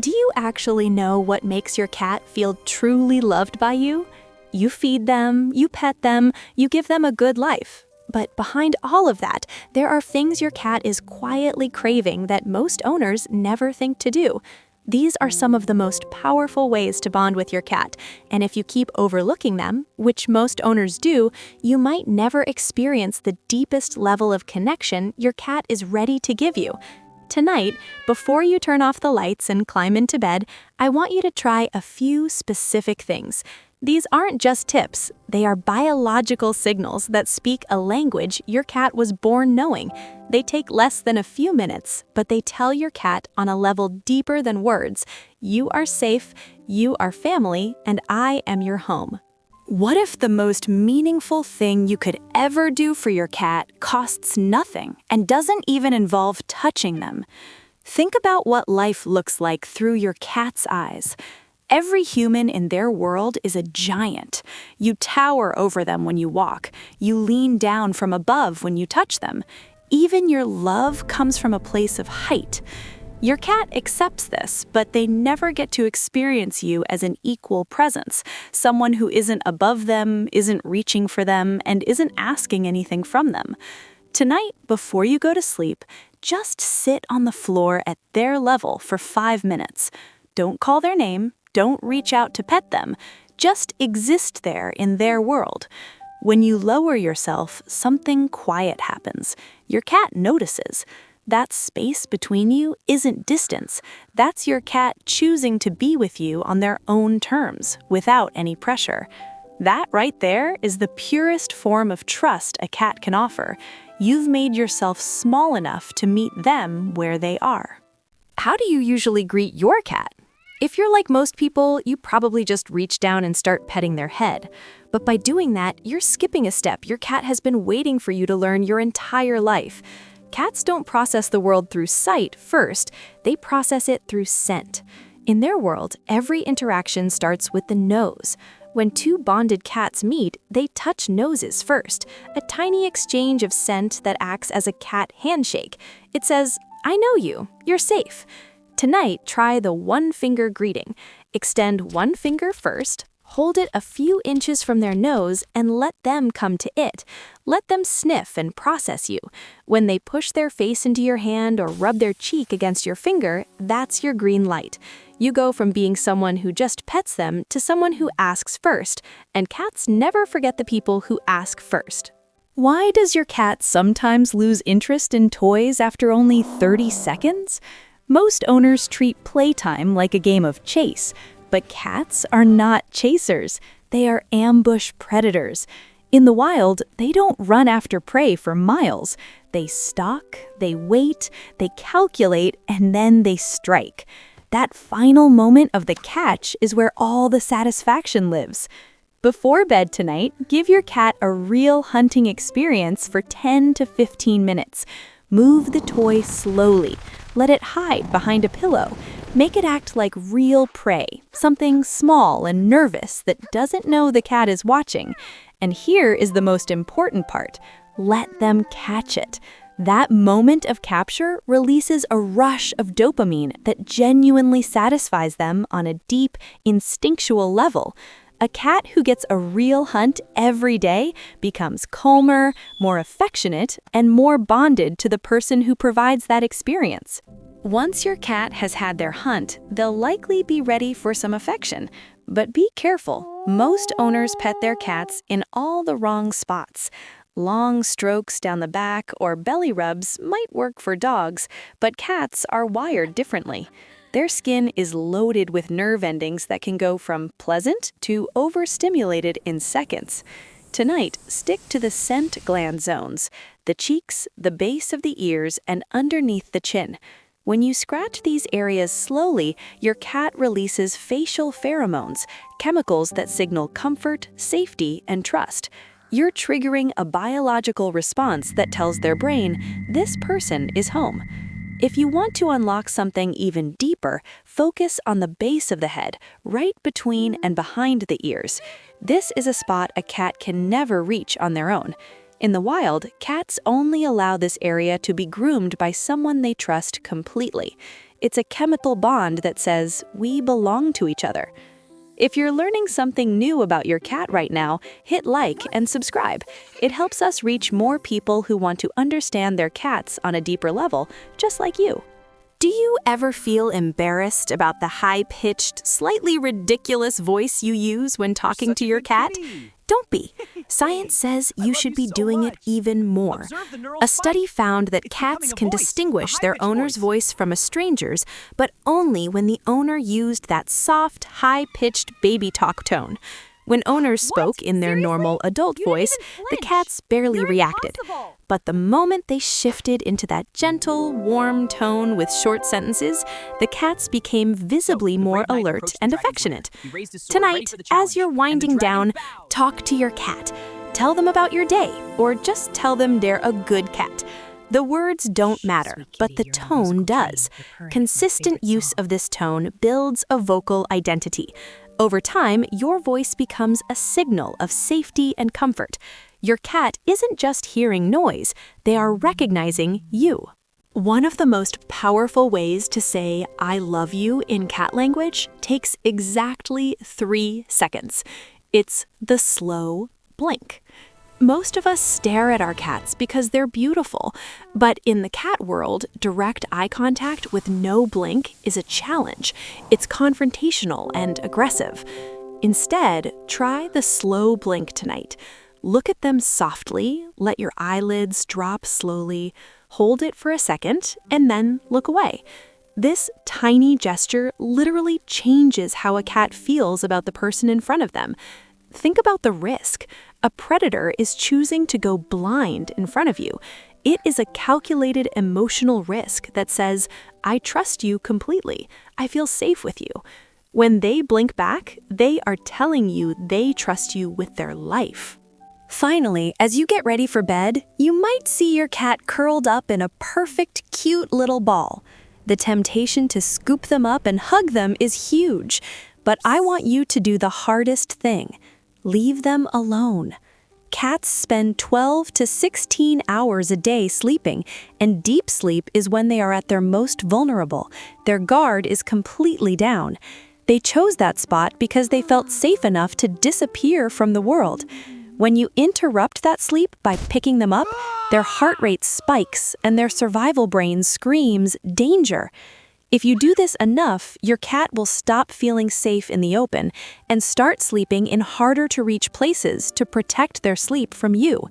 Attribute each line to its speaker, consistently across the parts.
Speaker 1: Do you actually know what makes your cat feel truly loved by you? You feed them, you pet them, you give them a good life. But behind all of that, there are things your cat is quietly craving that most owners never think to do. These are some of the most powerful ways to bond with your cat, and if you keep overlooking them, which most owners do, you might never experience the deepest level of connection your cat is ready to give you. Tonight, before you turn off the lights and climb into bed, I want you to try a few specific things. These aren't just tips, they are biological signals that speak a language your cat was born knowing. They take less than a few minutes, but they tell your cat on a level deeper than words, you are safe, you are family, and I am your home. What if the most meaningful thing you could ever do for your cat costs nothing and doesn't even involve touching them? Think about what life looks like through your cat's eyes. Every human in their world is a giant. You tower over them when you walk. You lean down from above when you touch them. Even your love comes from a place of height. Your cat accepts this, but they never get to experience you as an equal presence, someone who isn't above them, isn't reaching for them, and isn't asking anything from them. Tonight, before you go to sleep, just sit on the floor at their level for 5 minutes. Don't call their name. Don't reach out to pet them. Just exist there in their world. When you lower yourself, something quiet happens. Your cat notices. That space between you isn't distance. That's your cat choosing to be with you on their own terms, without any pressure. That right there is the purest form of trust a cat can offer. You've made yourself small enough to meet them where they are. How do you usually greet your cat? If you're like most people, you probably just reach down and start petting their head. But by doing that, you're skipping a step your cat has been waiting for you to learn your entire life. Cats don't process the world through sight first, they process it through scent. In their world, every interaction starts with the nose. When two bonded cats meet, they touch noses first, a tiny exchange of scent that acts as a cat handshake. It says, I know you, you're safe. Tonight, try the one-finger greeting. Extend one finger first, hold it a few inches from their nose, and let them come to it. Let them sniff and process you. When they push their face into your hand or rub their cheek against your finger, that's your green light. You go from being someone who just pets them to someone who asks first, and cats never forget the people who ask first. Why does your cat sometimes lose interest in toys after only 30 seconds? Most owners treat playtime like a game of chase, but cats are not chasers. They are ambush predators. In the wild, they don't run after prey for miles. They stalk, they wait, they calculate, and then they strike. That final moment of the catch is where all the satisfaction lives. Before bed tonight, give your cat a real hunting experience for 10 to 15 minutes. Move the toy slowly. Let it hide behind a pillow. Make it act like real prey, something small and nervous that doesn't know the cat is watching. And here is the most important part. Let them catch it. That moment of capture releases a rush of dopamine that genuinely satisfies them on a deep, instinctual level. A cat who gets a real hunt every day becomes calmer, more affectionate, and more bonded to the person who provides that experience. Once your cat has had their hunt, they'll likely be ready for some affection. But be careful. Most owners pet their cats in all the wrong spots. Long strokes down the back or belly rubs might work for dogs, but cats are wired differently. Their skin is loaded with nerve endings that can go from pleasant to overstimulated in seconds. Tonight, stick to the scent gland zones, the cheeks, the base of the ears, and underneath the chin. When you scratch these areas slowly, your cat releases facial pheromones, chemicals that signal comfort, safety, and trust. You're triggering a biological response that tells their brain, this person is home. If you want to unlock something even deeper, focus on the base of the head, right between and behind the ears. This is a spot a cat can never reach on their own. In the wild, cats only allow this area to be groomed by someone they trust completely. It's a chemical bond that says we belong to each other. If you're learning something new about your cat right now, hit like and subscribe. It helps us reach more people who want to understand their cats on a deeper level, just like you. Do you ever feel embarrassed about the high-pitched, slightly ridiculous voice you use when talking to your cat? Don't be. Science says you should be doing it even more. A study found that cats can distinguish their owner's voice from a stranger's, but only when the owner used that soft, high-pitched baby talk tone. When owners spoke in their normal adult voice, the cats barely reacted. But the moment they shifted into that gentle, warm tone with short sentences, the cats became visibly more alert and affectionate. Tonight, as you're winding down, talk to your cat. Tell them about your day, or just tell them they're a good cat. The words don't matter, but the tone does. Consistent use of this tone builds a vocal identity. Over time, your voice becomes a signal of safety and comfort. Your cat isn't just hearing noise, they are recognizing you. One of the most powerful ways to say "I love you" in cat language takes exactly 3 seconds. It's the slow blink. Most of us stare at our cats because they're beautiful, but in the cat world, direct eye contact with no blink is a challenge. It's confrontational and aggressive. Instead, try the slow blink tonight. Look at them softly, let your eyelids drop slowly, hold it for a second, and then look away. This tiny gesture literally changes how a cat feels about the person in front of them. Think about the risk. A predator is choosing to go blind in front of you. It is a calculated emotional risk that says, "I trust you completely. I feel safe with you." When they blink back, they are telling you they trust you with their life. Finally, as you get ready for bed, you might see your cat curled up in a perfect, cute little ball. The temptation to scoop them up and hug them is huge, but I want you to do the hardest thing. Leave them alone. Cats spend 12 to 16 hours a day sleeping, and deep sleep is when they are at their most vulnerable. Their guard is completely down. They chose that spot because they felt safe enough to disappear from the world. When you interrupt that sleep by picking them up, their heart rate spikes and their survival brain screams, "Danger!" If you do this enough, your cat will stop feeling safe in the open and start sleeping in harder-to-reach places to protect their sleep from you.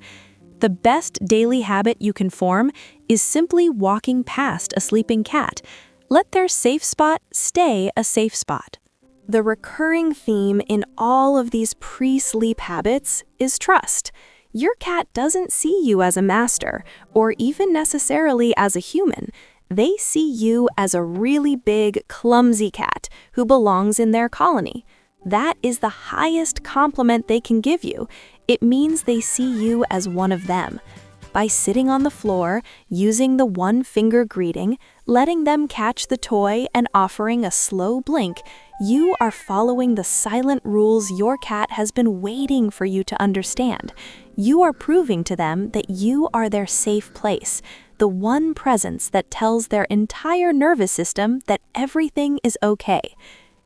Speaker 1: The best daily habit you can form is simply walking past a sleeping cat. Let their safe spot stay a safe spot. The recurring theme in all of these pre-sleep habits is trust. Your cat doesn't see you as a master, or even necessarily as a human. They see you as a really big, clumsy cat who belongs in their colony. That is the highest compliment they can give you. It means they see you as one of them. By sitting on the floor, using the one-finger greeting, letting them catch the toy, and offering a slow blink, you are following the silent rules your cat has been waiting for you to understand. You are proving to them that you are their safe place, the one presence that tells their entire nervous system that everything is okay.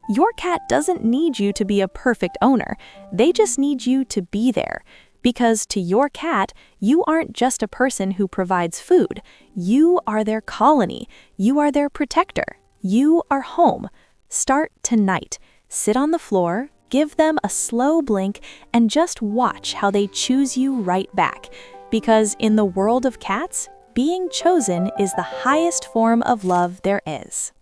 Speaker 1: Your cat doesn't need you to be a perfect owner. They just need you to be there. Because to your cat, you aren't just a person who provides food. You are their colony. You are their protector. You are home. Start tonight. Sit on the floor, give them a slow blink, and just watch how they choose you right back. Because in the world of cats, being chosen is the highest form of love there is.